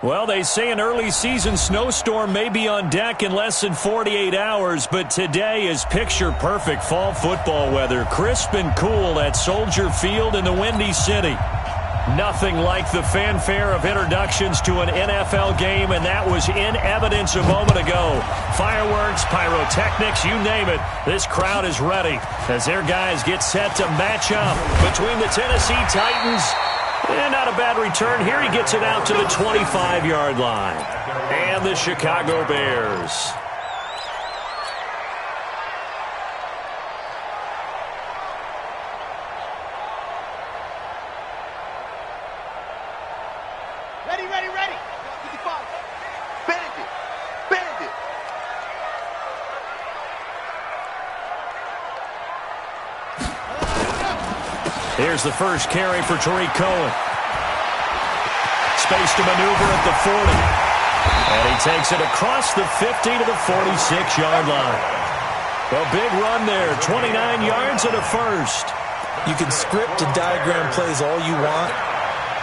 Well, they say an early season snowstorm may be on deck in less than 48 hours, but today is picture-perfect fall football weather. Crisp and cool at Soldier Field in the Windy City. Nothing like the fanfare of introductions to an NFL game, and that was in evidence a moment ago. Fireworks, pyrotechnics, you name it. This crowd is ready as their guys get set to match up between the Tennessee Titans. And not a bad return here. He gets it out to the 25-yard line. And the Chicago Bears. Ready, ready, ready. 55. Bandit. Bandit. Here's the first carry for Tariq Cohen. Space to maneuver at the 40. And he takes it across the 50 to the 46-yard line. A big run there, 29 yards and a first. You can script and diagram plays all you want,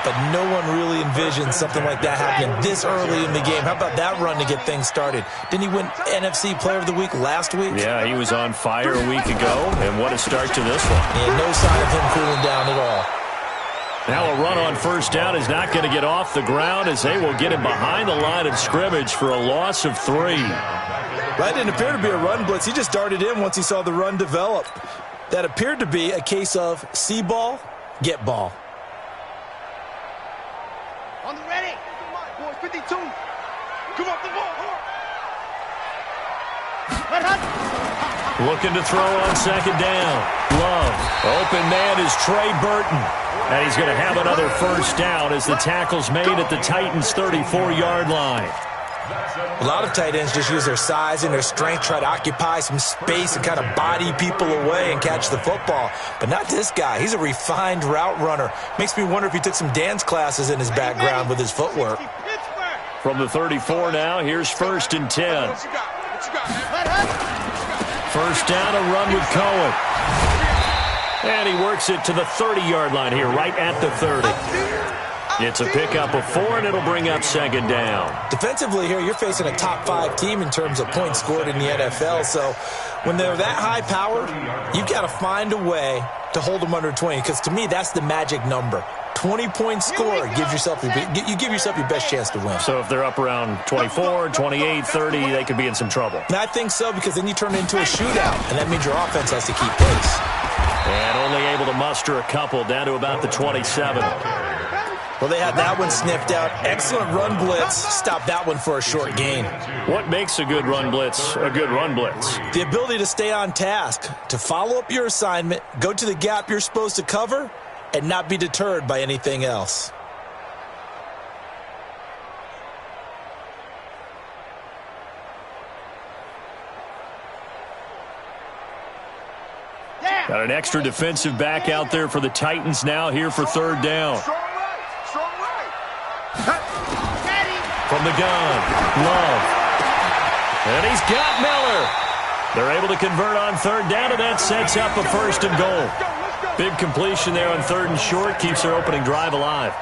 but no one really envisions something like that happening this early in the game. How about that run to get things started? Didn't he win NFC Player of the Week last week? Yeah, he was on fire a week ago, and what a start to this one. And no sign of him cooling down at all. Now a run on first down is not going to get off the ground as they will get him behind the line of scrimmage for a loss of 3. That didn't appear to be a run blitz. He just darted in once he saw the run develop. That appeared to be a case of see ball, get ball. On the ready. Come on, boys. 52. Come off the ball. Red hot. Looking to throw on second down. Love. Open man is Trey Burton. And he's going to have another first down as the tackle's made at the Titans' 34-yard line. A lot of tight ends just use their size and their strength, try to occupy some space and kind of body people away and catch the football. But not this guy. He's a refined route runner. Makes me wonder if he took some dance classes in his background with his footwork. From the 34 now, here's first and 10. First down, a run with Cohen. And he works it to the 30-yard line here, right at the 30. It's a pickup of 4, and it'll bring up second down. Defensively here, you're facing a top-5 team in terms of points scored in the NFL. So when they're that high-powered, you've got to find a way to hold them under 20, because to me, that's the magic number. 20-point score gives yourself you give yourself your best chance to win. So if they're up around 24, 28, 30, they could be in some trouble. And I think so, because then you turn it into a shootout, and that means your offense has to keep pace. And only able to muster a couple down to about the 27. Well, they had that one sniffed out. Excellent run blitz. Stop that one for a short gain. What makes a good run blitz a good run blitz? The ability to stay on task, to follow up your assignment, go to the gap you're supposed to cover, and not be deterred by anything else. Got an extra defensive back out there for the Titans now here for third down. From the gun, Love. And he's got Miller. They're able to convert on third down, and that sets up a first and goal. Big completion there on third and short, keeps their opening drive alive.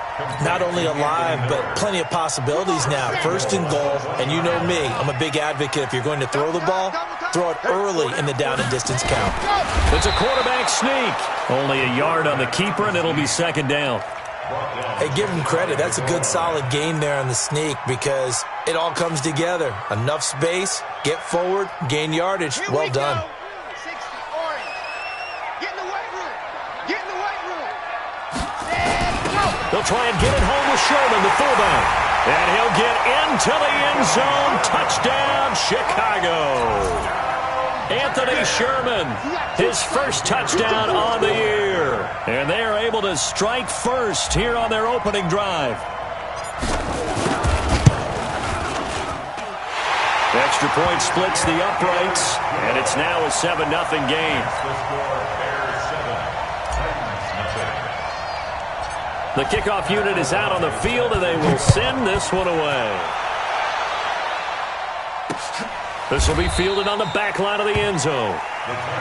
Not only alive, but plenty of possibilities now. First and goal, and you know me, I'm a big advocate. If you're going to throw the ball, throw it early in the down and distance count. It's a quarterback sneak. Only a yard on the keeper, and it'll be second down. Hey, give him credit. That's a good, solid game there on the sneak, because it all comes together. Enough space, get forward, gain yardage. Well done. They'll try and get it home with Sherman, the fullback. And he'll get into the end zone. Touchdown, Chicago. Anthony Sherman, his first touchdown on the year. And they are able to strike first here on their opening drive. Extra point splits the uprights, and it's now a 7-0 game. The kickoff unit is out on the field, and they will send this one away. This will be fielded on the back line of the end zone.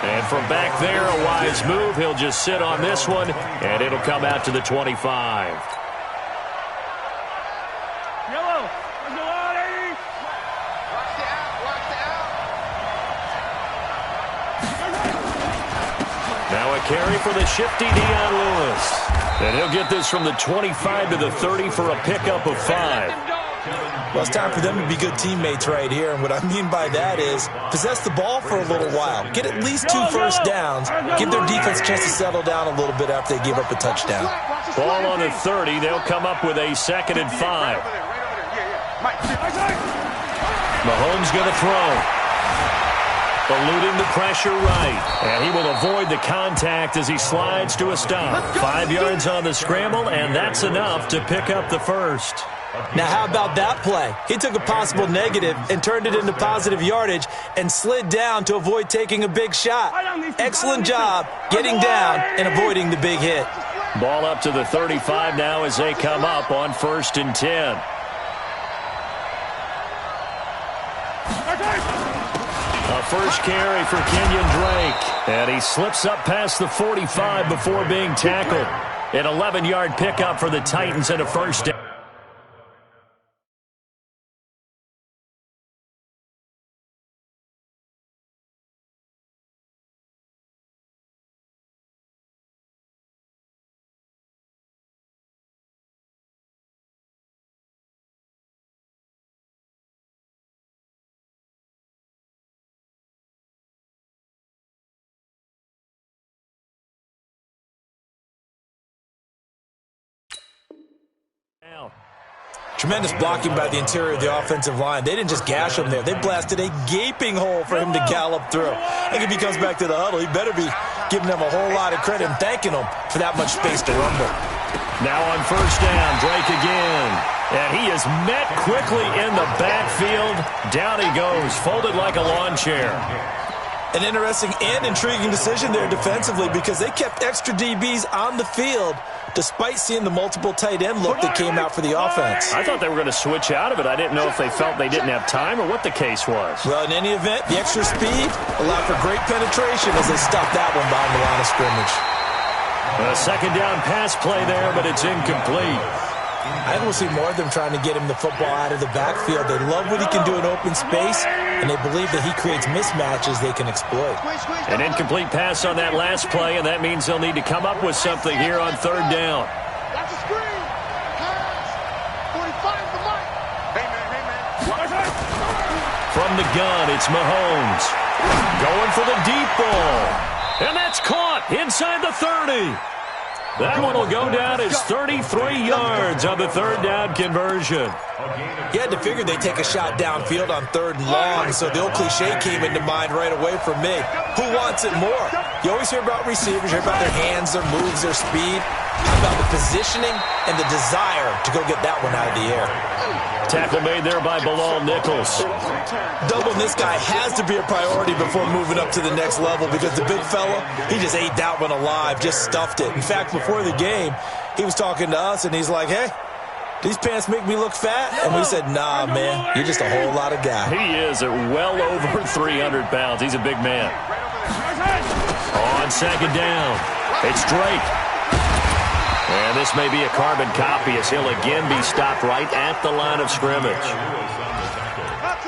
And from back there, a wise move. He'll just sit on this one, and it'll come out to the 25. Yellow. Let's go on, 80. Watch the out. Watch the out. Now a carry for the shifty Dion Lewis. And he'll get this from the 25 to the 30 for a pickup of 5. Well, it's time for them to be good teammates right here. And what I mean by that is possess the ball for a little while. Get at least 2 first downs. Give their defense a chance to settle down a little bit after they give up a touchdown. Ball on the 30. They'll come up with a 2nd and 5. Mahomes going to throw. Eluding the pressure right. And he will avoid the contact as he slides to a stop. 5 yards on the scramble, and that's enough to pick up the first. Now, how about that play? He took a possible negative and turned it into positive yardage and slid down to avoid taking a big shot. Excellent job getting down and avoiding the big hit. Ball up to the 35 now as they come up on 1st and 10. A first carry for Kenyon Drake. And he slips up past the 45 before being tackled. An 11-yard pickup for the Titans and a first down. Tremendous blocking by the interior of the offensive line. They didn't just gash him there. They blasted a gaping hole for him to gallop through. I think if he comes back to the huddle, he better be giving them a whole lot of credit and thanking them for that much space to rumble. Now on first down, Drake again. And he is met quickly in the backfield. Down he goes, folded like a lawn chair. An interesting and intriguing decision there defensively because they kept extra DBs on the field despite seeing the multiple tight end look that came out for the offense. I thought they were going to switch out of it. I didn't know if they felt they didn't have time or what the case was. Well, in any event, the extra speed allowed for great penetration as they stopped that one behind the line of scrimmage. A 2nd down pass play there, but it's incomplete. I think we'll see more of them trying to get him the football out of the backfield. They love what he can do in open space, and they believe that he creates mismatches they can exploit. An incomplete pass on that last play, and that means they'll need to come up with something here on 3rd down. That's a screen. Pass. 45 for Mike. Hey, man. From the gun, it's Mahomes. Going for the deep ball. And that's caught inside the 30. That one will go down as 33 yards on the 3rd down conversion. You had to figure they'd take a shot downfield on 3rd and long, so the old cliche came into mind right away for me. Who wants it more? You always hear about receivers, you hear about their hands, their moves, their speed. How about the positioning and the desire to go get that one out of the air? Tackle made there by Bilal Nichols. Doubling this guy has to be a priority before moving up to the next level because the big fella, he just ate that one alive, just stuffed it. In fact, before the game, he was talking to us, and he's like, hey, these pants make me look fat? And we said, nah, man, you're just a whole lot of guy. He is at well over 300 pounds. He's a big man. On 2nd down, it's Drake. And this may be a carbon copy as he'll again be stopped right at the line of scrimmage.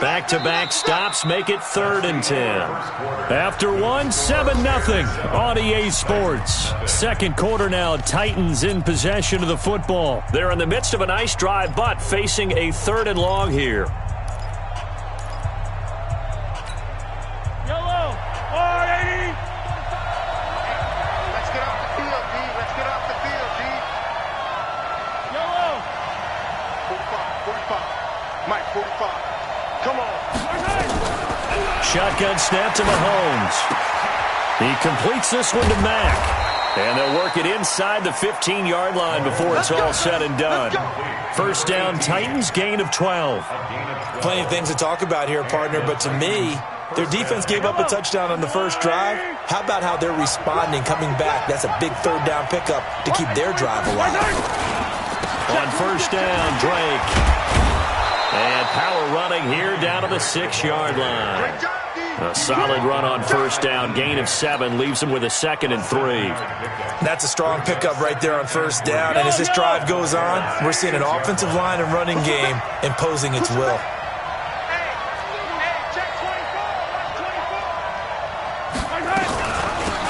Back-to-back stops make it 3rd and 10. After one, 7-0 on EA Sports. 2nd quarter now, Titans in possession of the football. They're in the midst of a nice drive, but facing a 3rd and long here. Yellow. 80. Let's get off the field, D. Let's get off the field, D. Yellow. 45. Mike, 45. Come on. Shotgun snap to Mahomes. He completes this one to Mack. And they'll work it inside the 15-yard line before it's all said and done. First down, Titans, gain of 12. Plenty of things to talk about here, partner, but to me, their defense gave up a touchdown on the first drive. How about how they're responding, coming back? That's a big 3rd down pickup to keep their drive alive. On first down, Drake. And power running here down to the 6-yard line. A solid run on first down. Gain of 7 leaves him with a 2nd and 3. That's a strong pickup right there on first down. And as this drive goes on, we're seeing an offensive line and running game imposing its will.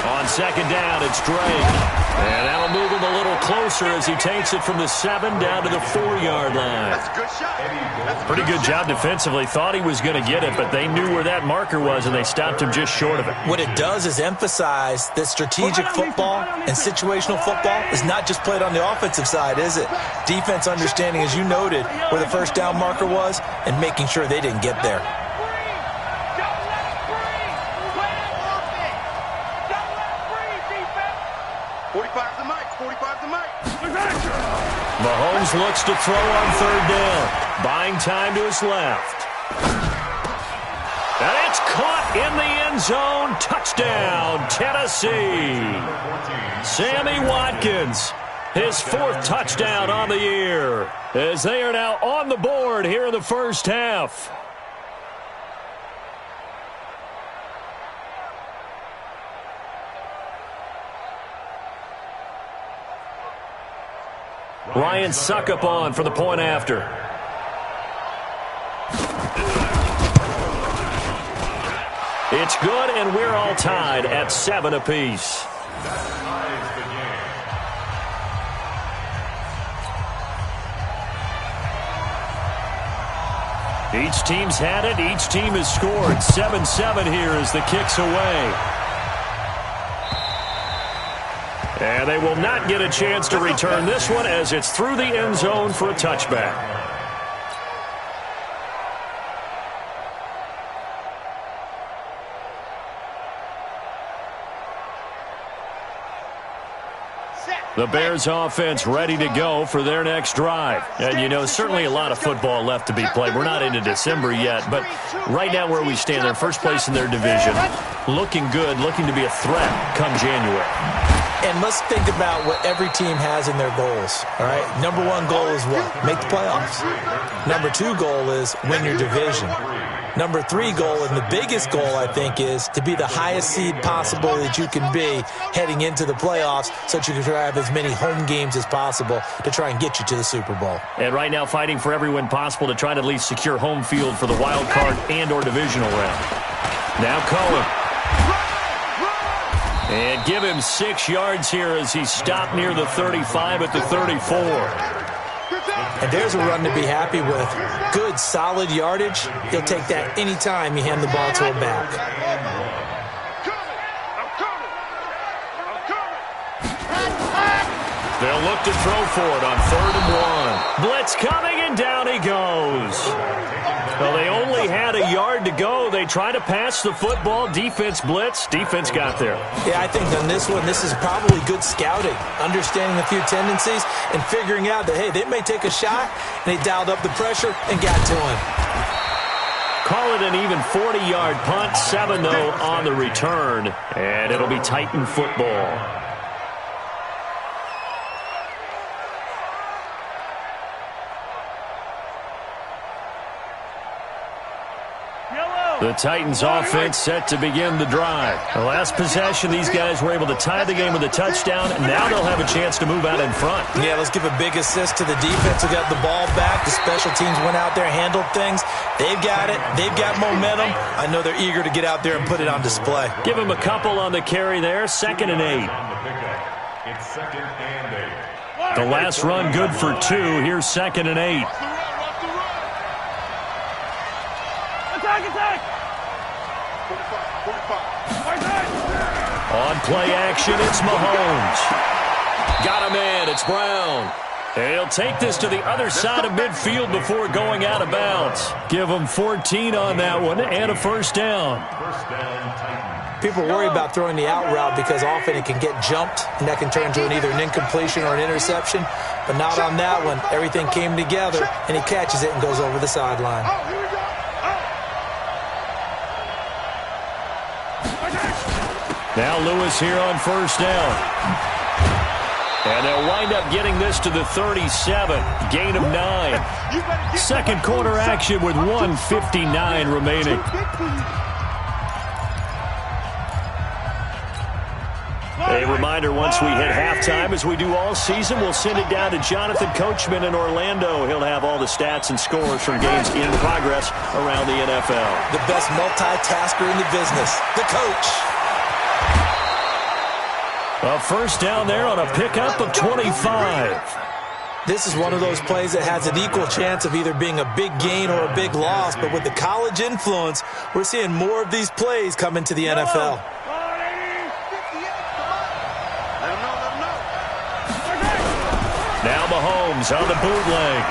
On second down, it's Drake. And that'll move him a little closer as he takes it from the 7 down to the 4-yard line. That's a good shot. Pretty good job defensively. Thought he was going to get it, but they knew where that marker was, and they stopped him just short of it. What it does is emphasize that strategic football and situational football is not just played on the offensive side, is it? Defense understanding, as you noted, where the first down marker was and making sure they didn't get there. 45's the mic. 45's the mic. Mahomes looks to throw on third down. Buying time to his left. And it's caught in the end zone. Touchdown, Tennessee. Sammy Watkins, his 4th touchdown on the year, as they are now on the board here in the first half. Ryan Suckup on for the point after. It's good, and we're all tied at 7 apiece. Each team's had it. Each team has scored. 7-7 here as the kick's away. And they will not get a chance to return this one as it's through the end zone for a touchback. The Bears offense ready to go for their next drive. And, you know, certainly a lot of football left to be played. We're not into December yet, but right now where we stand, they're first place in their division. Looking good, looking to be a threat come January. And let's think about what every team has in their goals, all right? Number 1 goal is what? Make the playoffs. Number 2 goal is win your division. Number 3 goal, and the biggest goal, I think, is to be the highest seed possible that you can be heading into the playoffs so that you can have as many home games as possible to try and get you to the Super Bowl. And right now fighting for every win possible to try to at least secure home field for the wild card and or divisional round. Now Cohen. And give him 6 yards here as he stopped near the 35 at the 34. And there's a run to be happy with. Good, solid yardage. He'll take that anytime you hand the ball to a back. They'll look to throw for it on 3rd and 1. Blitz coming, and down he goes. Well, they only had a yard to go. They try to pass the football. Defense blitz. Defense got there. Yeah, I think on this one, this is probably good scouting, understanding a few tendencies and figuring out that, hey, they may take a shot, and they dialed up the pressure and got to him. Call it an even 40-yard punt. 7, though, on the return, and it'll be Titan football. The Titans offense set to begin the drive. The last possession, these guys were able to tie the game with a touchdown, and now they'll have a chance to move out in front. Yeah, let's give a big assist to the defense who got the ball back. The special teams went out there, handled things. They've got it. They've got momentum. I know they're eager to get out there and put it on display. Give them a couple on the carry there. 2nd and 8. It's 2nd and 8. The last run good for 2. Here's 2nd and 8. Attack! 45. On play action, it's Mahomes. Got him in. It's Brown. And he'll take this to the other side of midfield before going out of bounds. Give him 14 on that one and a first down. People worry about throwing the out route because often it can get jumped, and that can turn into either an incompletion or an interception. But not on that one. Everything came together, and he catches it and goes over the sideline. Now Lewis here on first down. And they'll wind up getting this to the 37. Gain of 9. Second quarter action with 1:59 remaining. A reminder, once we hit halftime, as we do all season, we'll send it down to Jonathan Coachman in Orlando. He'll have all the stats and scores from games in progress around the NFL. The best multitasker in the business, the coach. A first down there on a pickup of 25. This is one of those plays that has an equal chance of either being a big gain or a big loss, but with the college influence, we're seeing more of these plays come into the NFL. Now Mahomes on the bootleg.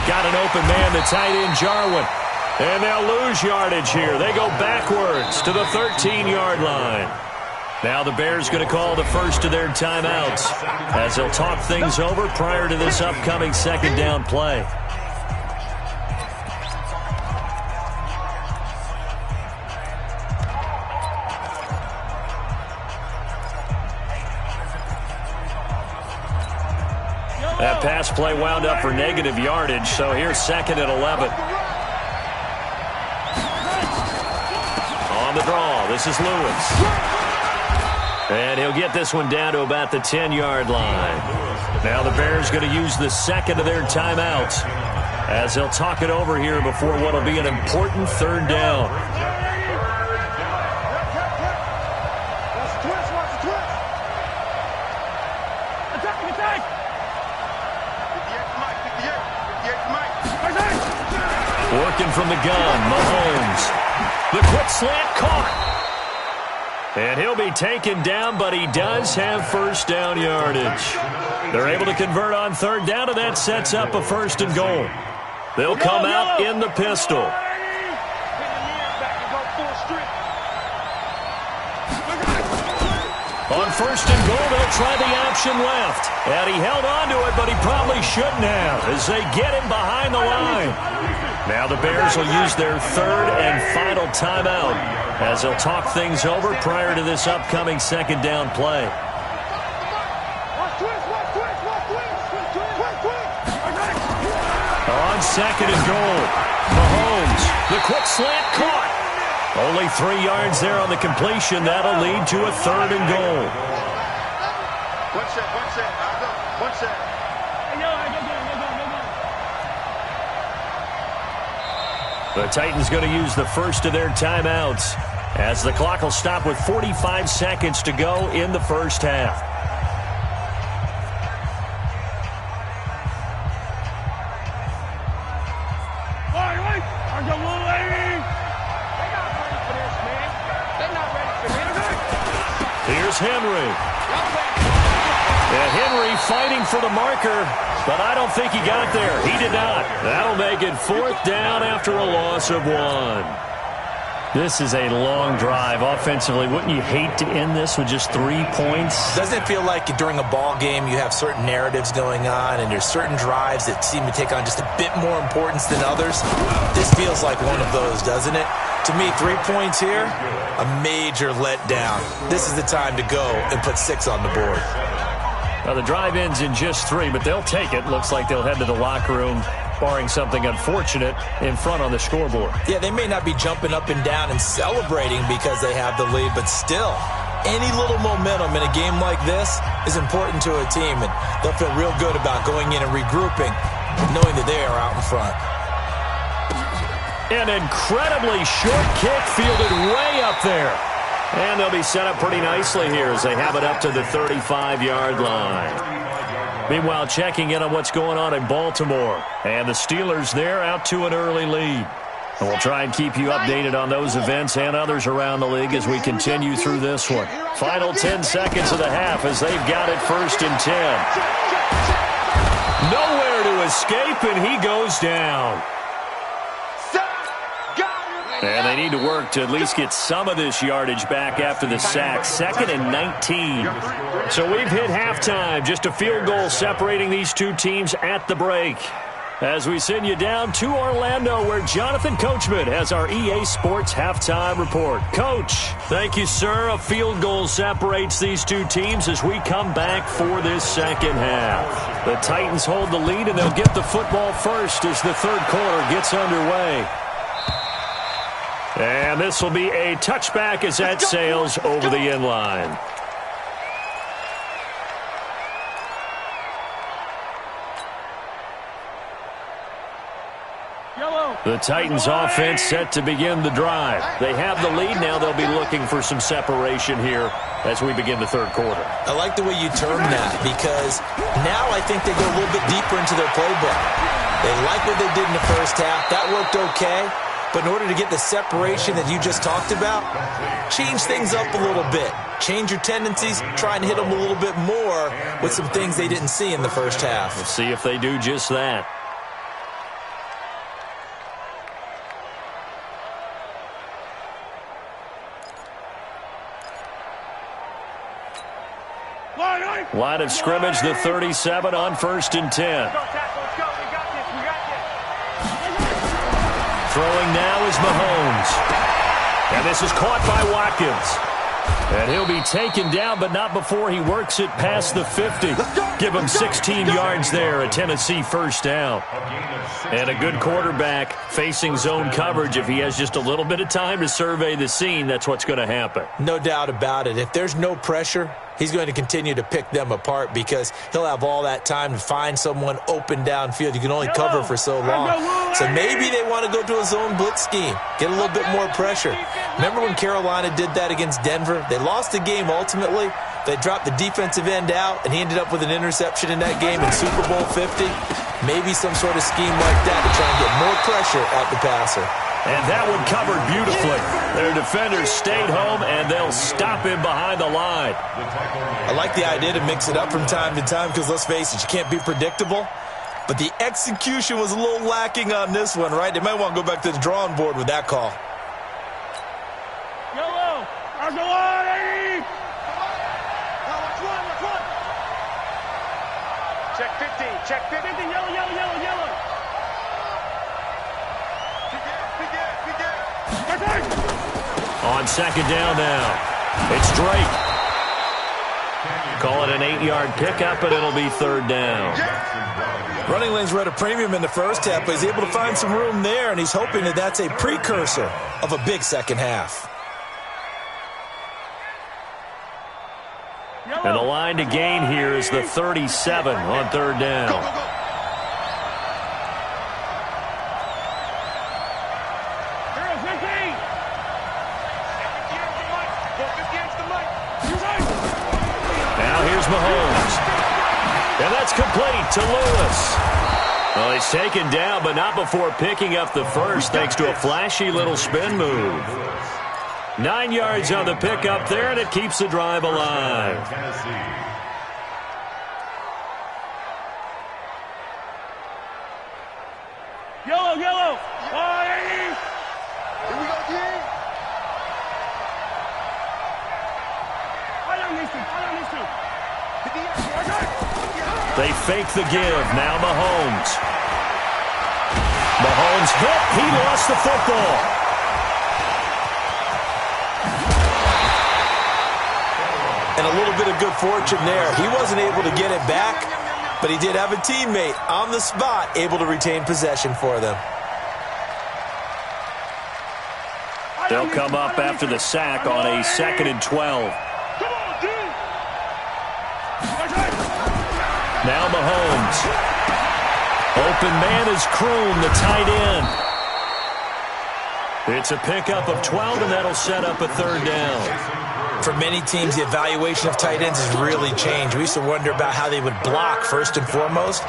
Got an open man, the tight end Jarwin. And they'll lose yardage here. They go backwards to the 13-yard line. Now the Bears going to call the first of their timeouts as they'll talk things over prior to this upcoming second down play. That pass play wound up for negative yardage, so here's second and 11. On the draw, this is Lewis. And he'll get this one down to about the 10-yard line. Now the Bears going to use the second of their timeouts as they'll talk it over here before what will be an important third down. Working from the gun, Mahomes. The quick slant caught. And he'll be taken down, but he does have first down yardage. They're able to convert on third down, and that sets up a first and goal. They'll come out in the pistol. On first and goal, they'll try the option left. And he held on to it, but he probably shouldn't have as they get him behind the line. Now the Bears will use their third and final timeout as they'll talk things over prior to this upcoming second down play. On second and goal, Mahomes, the quick slant caught. Only 3 yards there on the completion. That'll lead to a third and goal. One set. I'll go. One set. The Titans going to use the first of their timeouts as the clock will stop with 45 seconds to go in the first half. Here's Henry. And Henry fighting for the marker, but I don't think he got there. He did not. That'll make it fourth down after a loss of 1. This is a long drive offensively. Wouldn't you hate to end this with just 3 points? Doesn't it feel like during a ball game you have certain narratives going on and there's certain drives that seem to take on just a bit more importance than others? This feels like one of those, doesn't it? To me, 3 points here, a major letdown. This is the time to go and put 6 on the board. Well, the drive ends in just 3, but they'll take it. Looks like they'll head to the locker room, barring something unfortunate, in front on the scoreboard. Yeah, they may not be jumping up and down and celebrating because they have the lead, but still, any little momentum in a game like this is important to a team, and they'll feel real good about going in and regrouping, knowing that they are out in front. An incredibly short kick fielded way up there. And they'll be set up pretty nicely here as they have it up to the 35-yard line. Meanwhile, checking in on what's going on in Baltimore. And the Steelers there out to an early lead. And we'll try and keep you updated on those events and others around the league as we continue through this one. Final 10 seconds of the half as they've got it first and 10. Nowhere to escape, and he goes down. And they need to work to at least get some of this yardage back after the sack. 2nd and 19. So we've hit halftime. Just a field goal separating these two teams at the break. As we send you down to Orlando, where Jonathan Coachman has our EA Sports Halftime Report. Coach, thank you, sir. A field goal separates these two teams as we come back for this second half. The Titans hold the lead, and they'll get the football first as the third quarter gets underway. And this will be a touchback as that sails over the end line. The Titans offense set to begin the drive. They have the lead. Now they'll be looking for some separation here as we begin the third quarter. I like the way you term that because now I think they go a little bit deeper into their playbook. They like what they did in the first half. That worked okay. But in order to get the separation that you just talked about, change things up a little bit. Change your tendencies. Try and hit them a little bit more with some things they didn't see in the first half. We'll see if they do just that. Line of scrimmage, the 37 on 1st and 10. Throwing now is Mahomes. And this is caught by Watkins. And he'll be taken down, but not before he works it past the 50. Give him 16 yards there, a Tennessee first down. And a good quarterback facing zone coverage. If he has just a little bit of time to survey the scene, that's what's going to happen. No doubt about it. If there's no pressure, he's going to continue to pick them apart because he'll have all that time to find someone open downfield. You can only cover for so long. So maybe they want to go to a zone blitz scheme, get a little bit more pressure. Remember when Carolina did that against Denver? They lost the game ultimately. They dropped the defensive end out, and he ended up with an interception in that game in Super Bowl 50. Maybe some sort of scheme like that to try and get more pressure at the passer. And that one covered beautifully. Their defenders stayed home, and they'll stop him behind the line. I like the idea to mix it up from time to time because, let's face it, you can't be predictable. But the execution was a little lacking on this one, right? They might want to go back to the drawing board with that call. Yellow! Check 50. Check 50. Yellow. On second down now, it's Drake. Call it an 8-yard pickup, and it'll be third down. Running lanes were at a premium in the first half, but he's able to find some room there, and he's hoping that that's a precursor of a big second half. And the line to gain here is the 37 on third down. Go. Mahomes. And that's complete to Lewis. Well, he's taken down, but not before picking up the first thanks to a flashy little spin move. 9 yards on the pickup there, and it keeps the drive alive. Yellow. Here we go, King. I don't need to. They fake the give. Now Mahomes. Mahomes hit. He lost the football. And a little bit of good fortune there. He wasn't able to get it back, but he did have a teammate on the spot able to retain possession for them. They'll come up after the sack on a 2nd and 12. Now Mahomes. Open man is Kroon, the tight end. It's a pickup of 12, and that'll set up a third down. For many teams, the evaluation of tight ends has really changed. We used to wonder about how they would block first and foremost.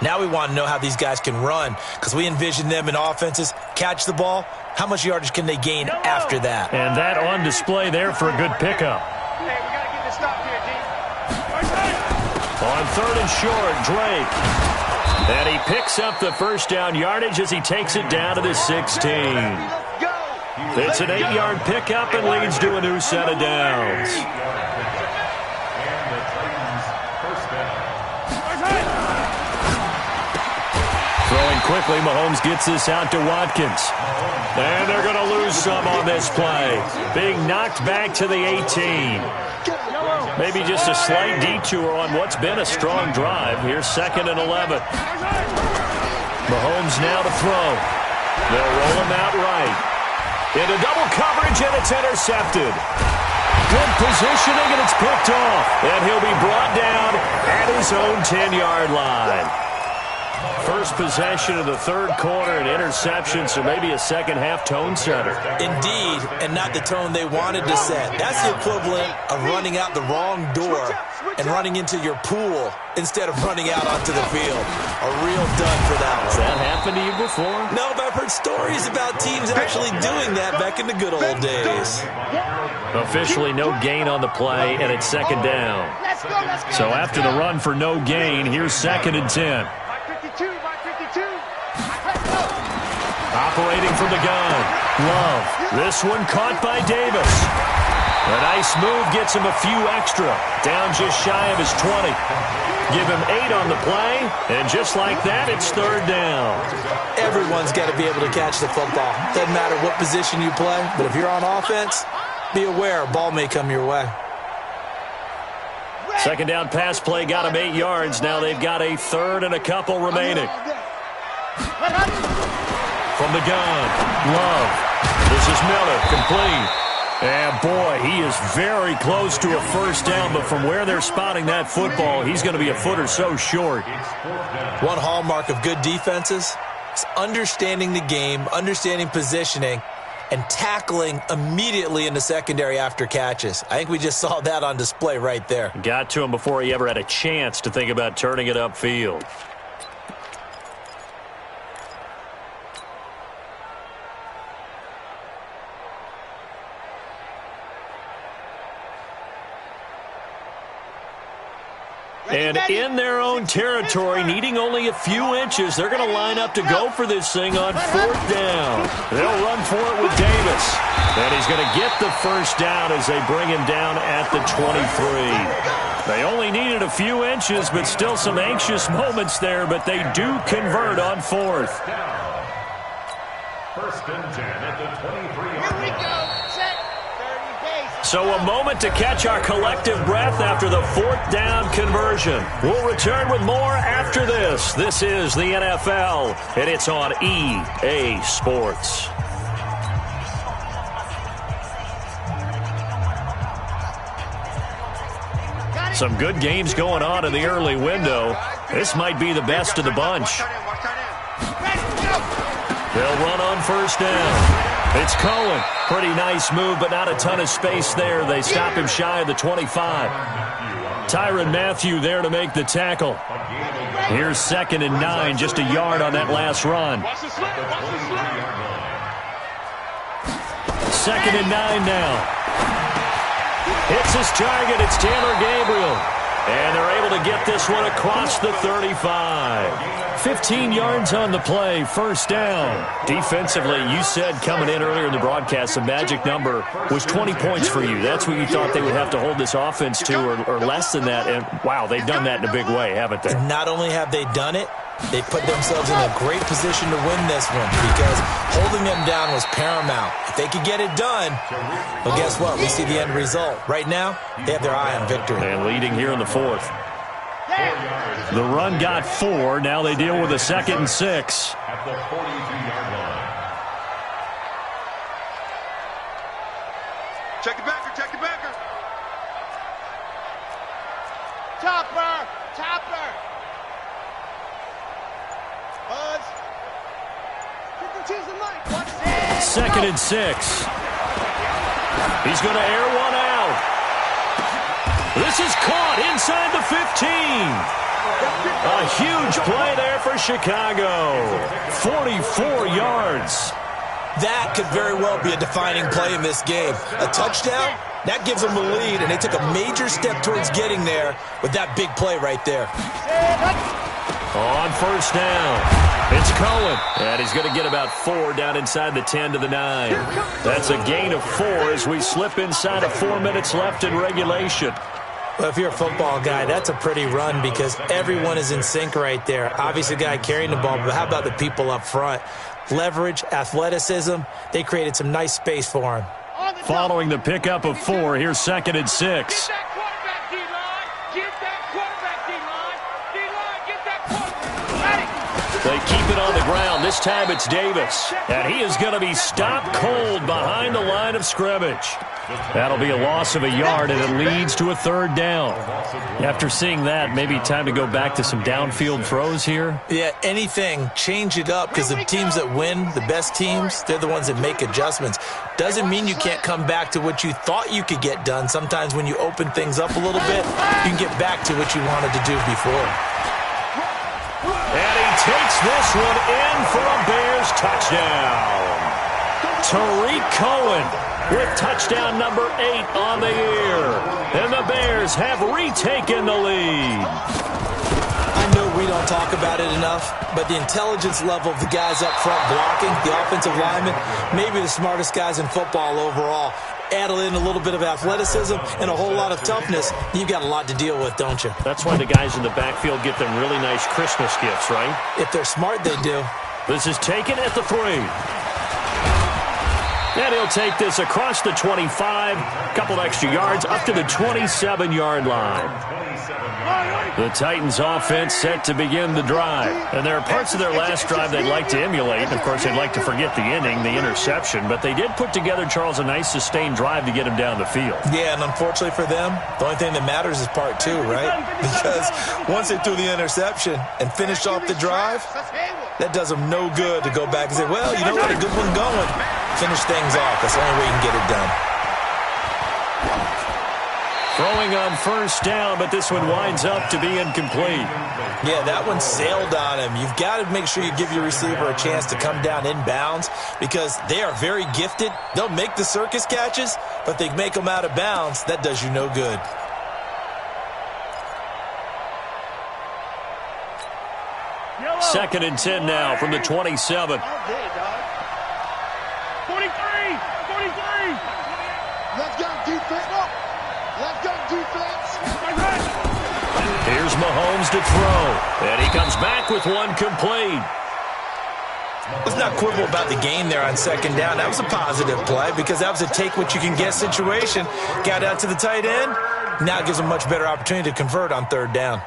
Now we want to know how these guys can run because we envision them in offenses, catch the ball. How much yardage can they gain after that? And that on display there for a good pickup. Hey, we got to get this stop here, D. On 3rd and short, Drake. And he picks up the first down yardage as he takes it down to the 16. It's an 8-yard pickup and leads to a new set of downs. Throwing quickly, Mahomes gets this out to Watkins. And they're going to lose some on this play. Being knocked back to the 18. Maybe just a slight detour on what's been a strong drive. Here's 2nd and 11. Mahomes now to throw. They'll roll him out right. Into double coverage, and it's intercepted. Good positioning, and it's picked off. And he'll be brought down at his own 10-yard line. First possession of the third quarter, an interception, so maybe a second-half tone setter. Indeed, and not the tone they wanted to set. That's the equivalent of running out the wrong door and running into your pool instead of running out onto the field. A real dud for that one. Has that happened to you before? No, but I've heard stories about teams actually doing that back in the good old days. Officially no gain on the play, and it's second down. So after the run for no gain, here's 2nd and 10. Operating from the gun. Love. This one caught by Davis. A nice move gets him a few extra. Down just shy of his 20. Give him 8 on the play, and just like that, it's third down. Everyone's got to be able to catch the football. Doesn't matter what position you play, but if you're on offense, be aware a ball may come your way. Second down pass play got him 8 yards. Now they've got a third and a couple remaining. From the gun, Love. This is Miller, complete. And boy, he is very close to a first down, but from where they're spotting that football, he's going to be a foot or so short. One hallmark of good defenses is understanding the game, understanding positioning, and tackling immediately in the secondary after catches. I think we just saw that on display right there. Got to him before he ever had a chance to think about turning it upfield. And in their own territory, needing only a few inches, they're going to line up to go for this thing on 4th down. They'll run for it with Davis. And he's going to get the first down as they bring him down at the 23. They only needed a few inches, but still some anxious moments there, but they do convert on 4th. 1st and 10 at the 23-yard line. Here we go. Set. So a moment to catch our collective breath after the 4th down conversion. We'll return with more after this. This is the NFL, and it's on EA Sports. Some good games going on in the early window. This might be the best of the bunch. They'll run on 1st down. It's Cohen. Pretty nice move, but not a ton of space there. They stop him shy of the 25. Tyrann Mathieu there to make the tackle. Here's 2nd and 9, just a yard on that last run. 2nd and 9 now. Hits his target. It's Taylor Gabriel. And they're able to get this one across the 35. 15 yards on the play, 1st down. Defensively, you said coming in earlier in the broadcast, the magic number was 20 points for you. That's what you thought they would have to hold this offense to, or less than that. And, wow, they've done that in a big way, haven't they? And not only have they done it, they put themselves in a great position to win this one because holding them down was paramount. If they could get it done, well, guess what? We see the end result. Right now, they have their eye on victory. And leading here in the 4th. The run got 4. Now they deal with a 2nd and 6. At the 42-yard line. Check it backer, check it backer. Chopper, chopper. Buzz. 2nd and 6. He's going to air one out. This is caught inside the 15. A huge play there for Chicago. 44 yards. That could very well be a defining play in this game. A touchdown, that gives them the lead, and they took a major step towards getting there with that big play right there. On 1st down, it's Cohen. And he's going to get about 4 down inside the 10 to the 9. That's a gain of 4 as we slip inside of 4 minutes left in regulation. Well, if you're a football guy, that's a pretty run because everyone is in sync right there. Obviously, the guy carrying the ball, but how about the people up front? Leverage, athleticism, they created some nice space for him. Following the pickup of 4, here's 2nd and 6. They keep it on the ground. This time it's Davis. And he is going to be stopped cold behind the line of scrimmage. That'll be a loss of a yard, and it leads to a third down. After seeing that, maybe time to go back to some downfield throws here? Yeah, anything. Change it up, because the teams that win, the best teams, they're the ones that make adjustments. Doesn't mean you can't come back to what you thought you could get done. Sometimes when you open things up a little bit, you can get back to what you wanted to do before. And he takes this one in for a Bears touchdown. Tariq Cohen with touchdown number 8 on the year. And the Bears have retaken the lead. I know we don't talk about it enough, but the intelligence level of the guys up front blocking, the offensive linemen, maybe the smartest guys in football overall. Add in a little bit of athleticism and a whole lot of toughness, you've got a lot to deal with, don't you? That's why the guys in the backfield get them really nice Christmas gifts, right? If they're smart, they do. This is taken at the 3. And he'll take this across the 25, couple extra yards, up to the 27-yard line. The Titans offense set to begin the drive. And there are parts of their last drive they'd like to emulate. And, of course, they'd like to forget the inning, the interception. But they did put together, Charles, a nice sustained drive to get him down the field. Yeah, and unfortunately for them, the only thing that matters is part 2, right? Because once they threw the interception and finished off the drive, that does them no good to go back and say, well, you know what, a good one going. Finish things off. That's the only way you can get it done. Throwing on first down, but this one winds up to be incomplete. Yeah, that one sailed on him. You've got to make sure you give your receiver a chance to come down inbounds because they are very gifted. They'll make the circus catches, but they make them out of bounds. That does you no good. Second and 10 now from the 27. 43. Let's go, defense. Let's go, defense. Here's Mahomes to throw. And he comes back with one complete. Let's not quibble about the gain there on second down. That was a positive play because that was a take-what-you-can-get situation. Got out to the tight end. Now it gives them a much better opportunity to convert on third down.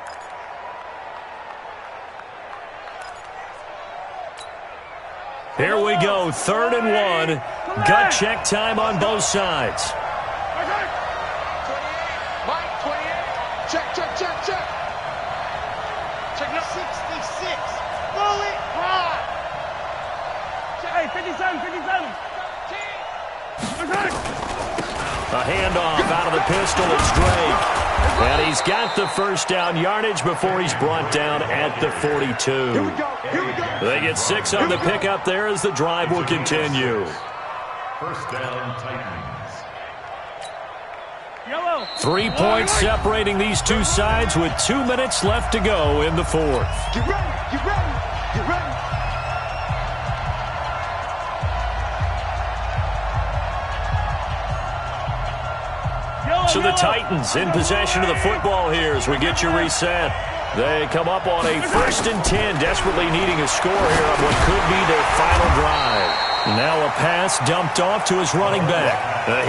Here we go, 3rd and 1. Gut check time on both sides. Mike, 28. Check. Check now. 66. Bullet ride. Hey, 57. A handoff out of the pistol. It's Drake. And he's got the first down yardage before he's brought down at the 42. Here we go. They get 6 on the pickup there as the drive will continue. First down, Titans. 3 points separating these two sides with 2 minutes left to go in the 4th. Get ready. So the Titans in possession of the football here as we get you reset. They come up on a 1st and 10, desperately needing a score here on what could be their final drive. Now a pass dumped off to his running back.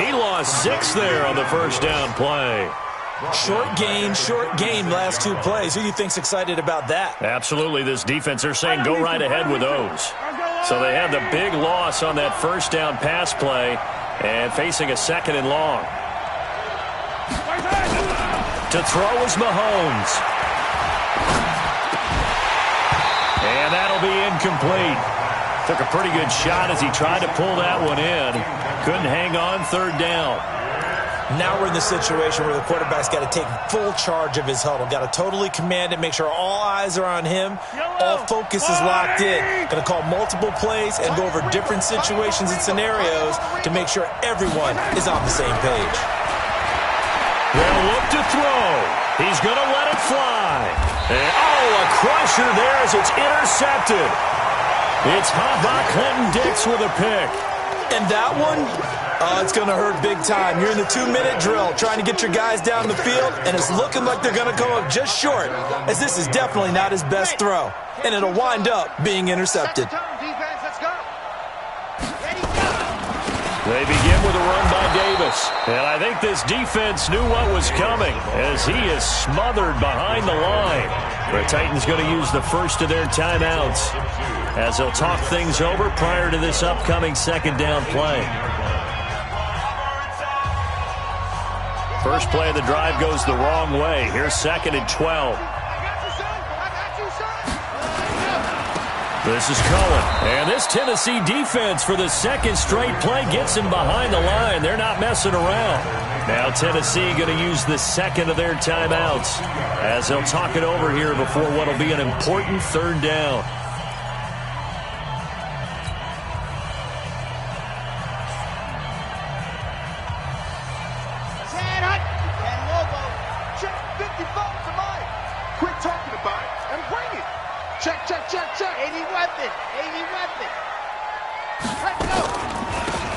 He lost 6 there on the first down play. Short gain, last 2 plays. Who do you think's excited about that? Absolutely, this defense, they're saying go right ahead with those. So they had the big loss on that first down pass play and facing a 2nd and long. To throw is Mahomes. And that'll be incomplete. Took a pretty good shot as he tried to pull that one in. Couldn't hang on 3rd down. Now we're in the situation where the quarterback's got to take full charge of his huddle. Got to totally command it, make sure all eyes are on him. All focus is locked in. Going to call multiple plays and go over different situations and scenarios to make sure everyone is on the same page. They'll look to throw. He's going to let it fly. And, a crusher there as it's intercepted. It's Ha-Ha Clinton-Dix with a pick. And that one, it's going to hurt big time. You're in the 2-minute drill trying to get your guys down the field, and it's looking like they're going to come up just short, as this is definitely not his best throw. And it'll wind up being intercepted. They begin with a run by Davis. And I think this defense knew what was coming as he is smothered behind the line. The Titans going to use the first of their timeouts as they'll talk things over prior to this upcoming second down play. First play of the drive goes the wrong way. Here's 2nd and 12. This is Cohen. And this Tennessee defense for the second straight play gets him behind the line. They're not messing around. Now Tennessee going to use the second of their timeouts as they'll talk it over here before what will be an important third down.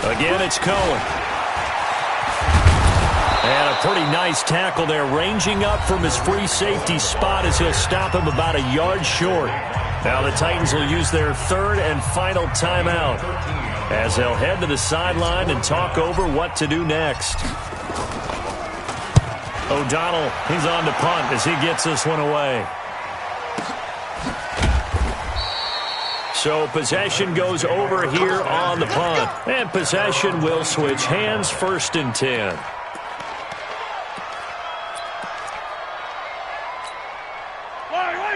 Again, it's Cohen. And a pretty nice tackle there, ranging up from his free safety spot as he'll stop him about a yard short. Now the Titans will use their third and final timeout as they'll head to the sideline and talk over what to do next. O'Donnell, he's on to punt as he gets this one away. So possession goes over here on the punt. And possession will switch hands, 1st and 10.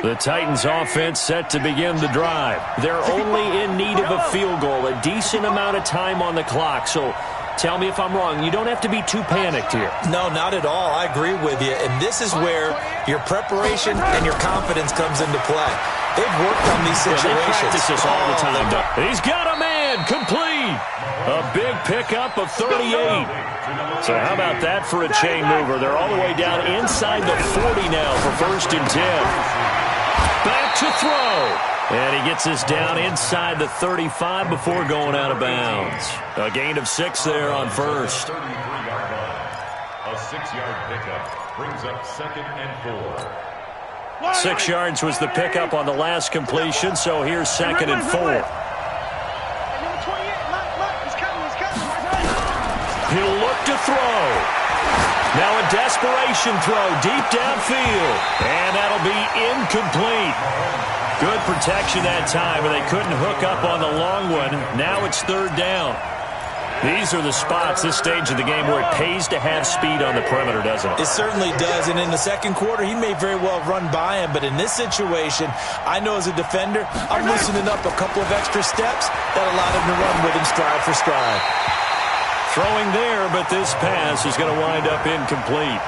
The Titans offense set to begin the drive. They're only in need of a field goal, a decent amount of time on the clock. So tell me if I'm wrong. You don't have to be too panicked here. No, not at all. I agree with you. And this is where your preparation and your confidence comes into play. They've worked on these situations. They practice this all the time. He's got a man complete. A big pickup of 38. So how about that for a chain mover? They're all the way down inside the 40 now for 1st and 10. Back to throw. And he gets this down inside the 35 before going out of bounds. A gain of 6 there on first. A 6-yard pickup brings up 2nd and 4. 6 yards was the pickup on the last completion, so here's 2nd and 4. He'll look to throw. Now a desperation throw deep downfield, and that'll be incomplete. Good protection that time, but they couldn't hook up on the long one. Now it's 3rd down. These are the spots, this stage of the game, where it pays to have speed on the perimeter, doesn't it? It certainly does, and in the second quarter, he may very well run by him, but in this situation, I know as a defender, I'm loosening up a couple of extra steps that allowed him to run with him stride for stride. Throwing there, but this pass is going to wind up incomplete.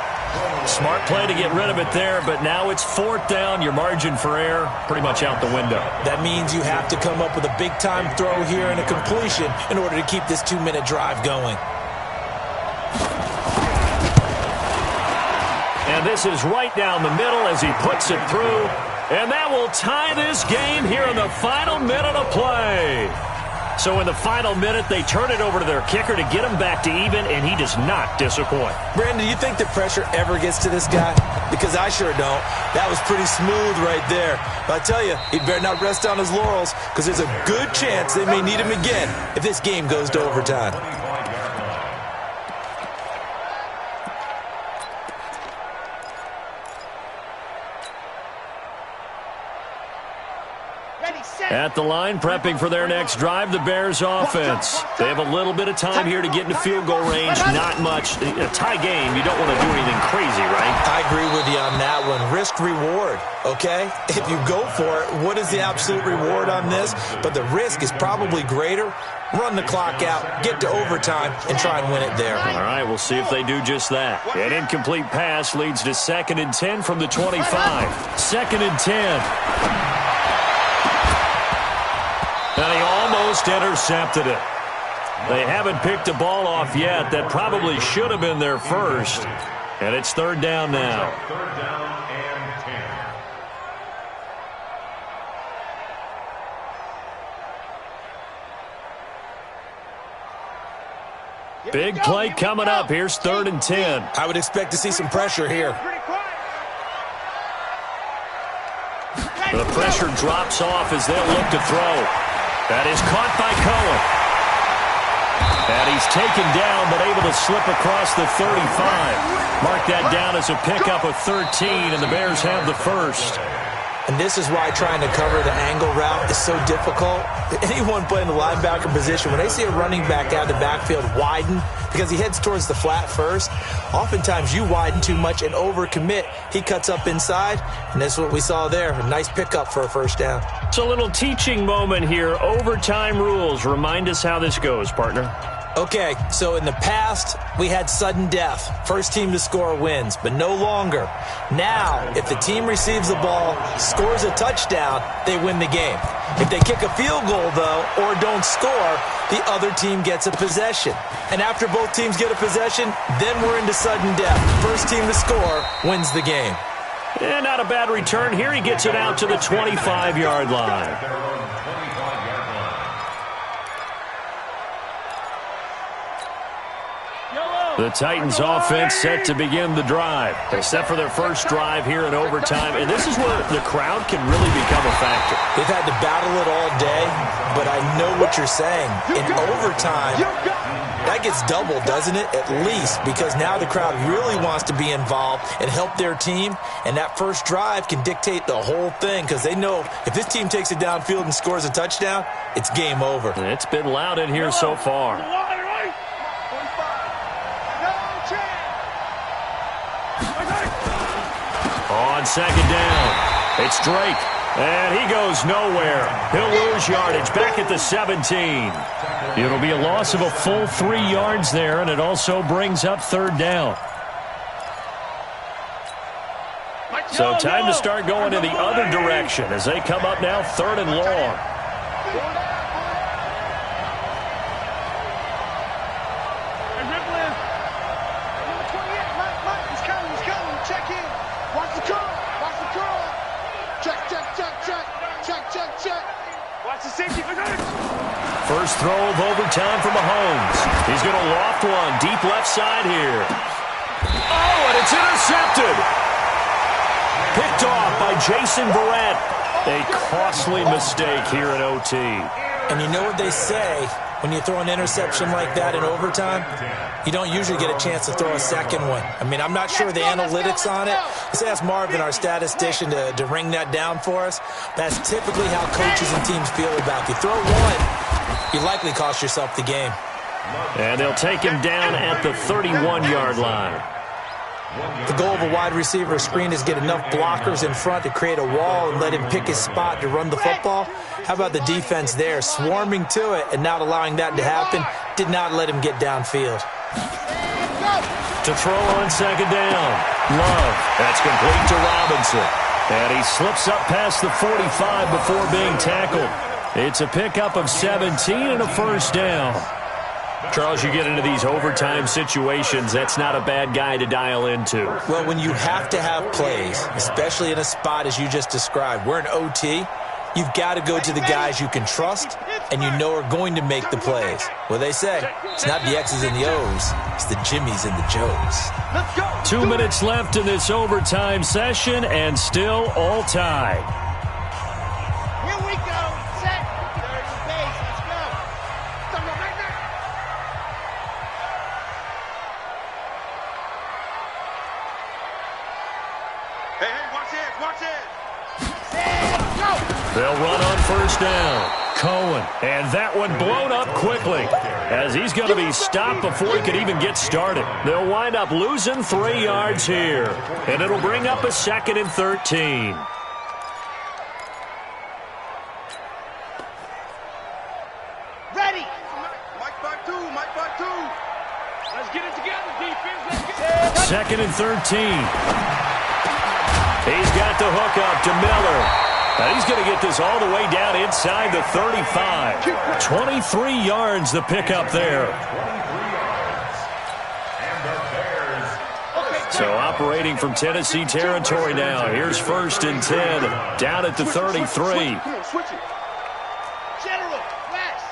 Smart play to get rid of it there, but now it's 4th down. Your margin for error pretty much out the window. That means you have to come up with a big-time throw here and a completion in order to keep this 2-minute drive going. And this is right down the middle as he puts it through. And that will tie this game here in the final minute of play. So in the final minute, they turn it over to their kicker to get him back to even, and he does not disappoint. Brandon, do you think the pressure ever gets to this guy? Because I sure don't. That was pretty smooth right there. But I tell you, he better not rest on his laurels, because there's a good chance they may need him again if this game goes to overtime. At the line, prepping for their next drive, the Bears offense. They have a little bit of time here to get into field goal range. Not much. A tie game, you don't want to do anything crazy, right? I agree with you on that one. Risk-reward, okay? If you go for it, what is the absolute reward on this? But the risk is probably greater. Run the clock out, get to overtime, and try and win it there. All right, we'll see if they do just that. An incomplete pass leads to 2nd and 10 from the 25. 2nd and 10. And he almost intercepted it. They haven't picked a ball off yet. That probably should have been their first. And it's 3rd down now. 3rd down and 10. Big play coming up. Here's 3rd and 10. I would expect to see some pressure here. The pressure drops off as they'll look to throw. That is caught by Cohen. And he's taken down, but able to slip across the 35. Mark that down as a pickup of 13, and the Bears have the first. And this is why trying to cover the angle route is so difficult. Anyone playing the linebacker position, when they see a running back out of the backfield widen, because he heads towards the flat first, oftentimes you widen too much and overcommit. He cuts up inside, and that's what we saw there. A nice pickup for a first down. It's a little teaching moment here. Overtime rules. Remind us how this goes, partner. Okay, so in the past, we had sudden death. First team to score wins, but no longer. Now, if the team receives the ball, scores a touchdown, they win the game. If they kick a field goal, though, or don't score, the other team gets a possession. And after both teams get a possession, then we're into sudden death. First team to score wins the game. And not a bad return here. He gets it out to the 25-yard line. The Titans offense set to begin the drive. They set for their first drive here in overtime, and this is where the crowd can really become a factor. They've had to battle it all day, but I know what you're saying. In overtime, that gets doubled, doesn't it? At least, because now the crowd really wants to be involved and help their team, and that first drive can dictate the whole thing because they know if this team takes it downfield and scores a touchdown, it's game over. It's been loud in here so far. On second down, it's Drake, and he goes nowhere. He'll lose yardage back at the 17. It'll be a loss of a full 3 yards there, and it also brings up third down. So time to start going in the other direction as they come up now third and long. First throw of overtime for Mahomes. He's going to loft one deep left side here. Oh, and it's intercepted. Picked off by Jason Verrett. A costly mistake here in OT. And you know what they say, when you throw an interception like that in overtime, you don't usually get a chance to throw a second one. I mean, I'm not sure the analytics on it. Let's ask Marvin, our statistician, to ring that down for us. That's typically how coaches and teams feel about you. Throw one, you likely cost yourself the game. And they'll take him down at the 31-yard line. The goal of a wide receiver screen is get enough blockers in front to create a wall and let him pick his spot to run the football. How about the defense there, swarming to it and not allowing that to happen? Did not let him get downfield. To throw on second down. Love. That's complete to Robinson. And he slips up past the 45 before being tackled. It's a pickup of 17 and a first down. Charles, you get into these overtime situations, that's not a bad guy to dial into. Well, when you have to have plays, especially in a spot as you just described, we're in OT, you've got to go to the guys you can trust and you know are going to make the plays. Well, they say, it's not the X's and the O's, it's the Jimmies and the Joes. 2 minutes left in this overtime session and still all tied. Here we go. Set. There's the base. Let's go. Hey, watch it. Watch it. Set. Go. They'll run on first down. Cohen. And that one blown up quickly as he's going to be stopped before he could even get started. They'll wind up losing 3 yards here. And it'll bring up a 2nd and 13. Ready. Mike by two. Mike by two. Let's get it together, defense. Let's get it. 2nd and 13. He's got the hook up to Miller. And he's going to get this all the way down inside the 35. 23 yards the pickup there. So operating from Tennessee territory now. Here's 1st and 10 down at the 33. Switch it. General, West.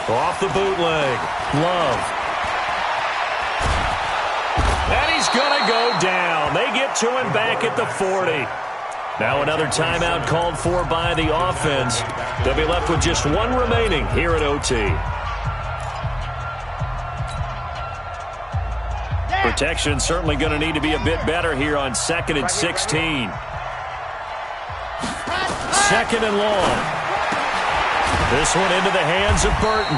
Off the bootleg. Love. And he's going to go down. They get to him back at the 40. Now another timeout called for by the offense. They'll be left with just one remaining here at OT. Protection certainly going to need to be a bit better here on 2nd and 16. 2nd and long. This one into the hands of Burton.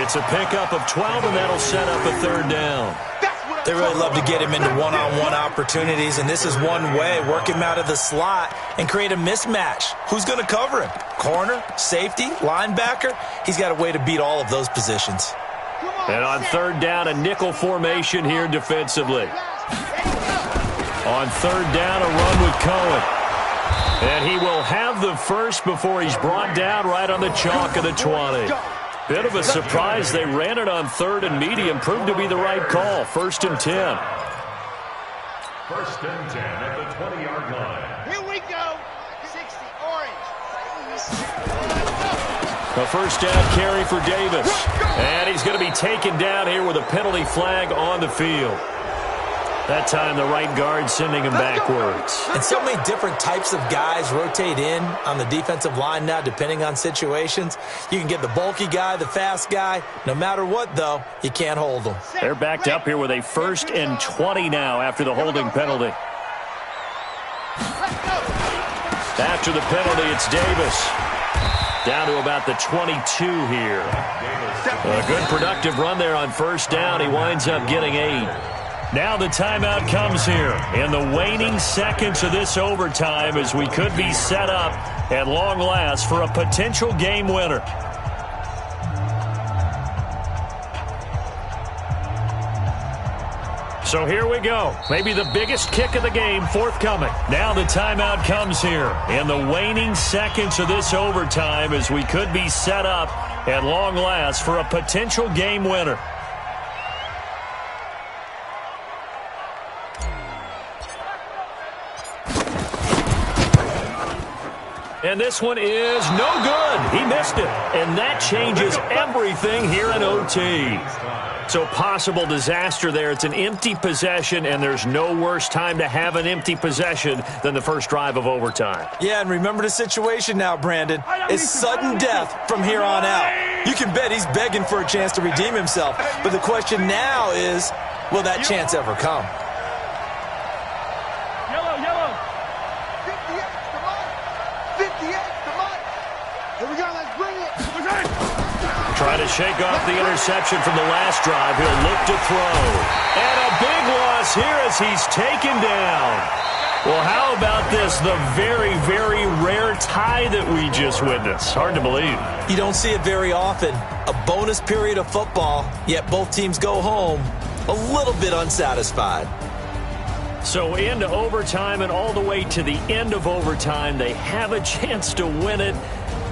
It's a pickup of 12, and that'll set up a 3rd down. They really love to get him into one-on-one opportunities, and this is one way. Work him out of the slot and create a mismatch. Who's going to cover him? Corner, safety, linebacker? He's got a way to beat all of those positions. And on 3rd down, a nickel formation here defensively. On 3rd down, a run with Cohen. And he will have the first before he's brought down right on the chalk of the 20. Bit of a surprise. They ran it on 3rd and medium. Proved to be the right call. 1st and 10. 1st and 10 at the 20-yard line. Here we go. 60, orange. A 1st down carry for Davis. And he's going to be taken down here with a penalty flag on the field. That time, the right guard sending him backwards. And so many different types of guys rotate in on the defensive line now, depending on situations. You can get the bulky guy, the fast guy. No matter what, though, you can't hold them. They're backed up here with a 1st and 20 now after the holding penalty. After the penalty, it's Davis. Down to about the 22 here. A good productive run there on 1st down. He winds up getting 8. Now the timeout comes here in the waning seconds of this overtime as we could be set up at long last for a potential game winner. So here we go. Maybe the biggest kick of the game forthcoming. Now the timeout comes here in the waning seconds of this overtime as we could be set up at long last for a potential game winner. And this one is no good. He missed it. And that changes everything here in OT. So possible disaster there. It's an empty possession, and there's no worse time to have an empty possession than the first drive of overtime. Yeah, and remember the situation now, Brandon. It's sudden death from here on out. You can bet he's begging for a chance to redeem himself. But the question now is, will that chance ever come? Yellow, yellow. 58, come on. 58, come on. Here we go, let's bring it. Trying to shake off the interception from the last drive. He'll look to throw. And a big loss here as he's taken down. Well, how about this? The very, very rare tie that we just witnessed. Hard to believe. You don't see it very often. A bonus period of football, yet both teams go home a little bit unsatisfied. So into overtime and all the way to the end of overtime, they have a chance to win it.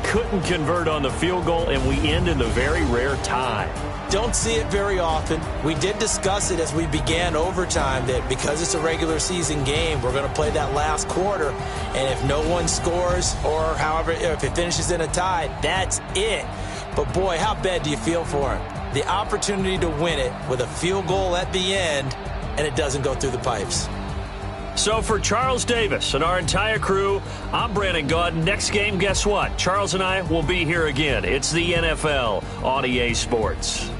Couldn't convert on the field goal, and we end in the very rare tie. Don't see it very often. We did discuss it as we began overtime that because it's a regular season game, we're going to play that last quarter. And if no one scores or however, if it finishes in a tie, that's it. But boy, how bad do you feel for him? The opportunity to win it with a field goal at the end, and it doesn't go through the pipes. So for Charles Davis and our entire crew, I'm Brandon Gaudin. Next game, guess what? Charles and I will be here again. It's the NFL on EA Sports.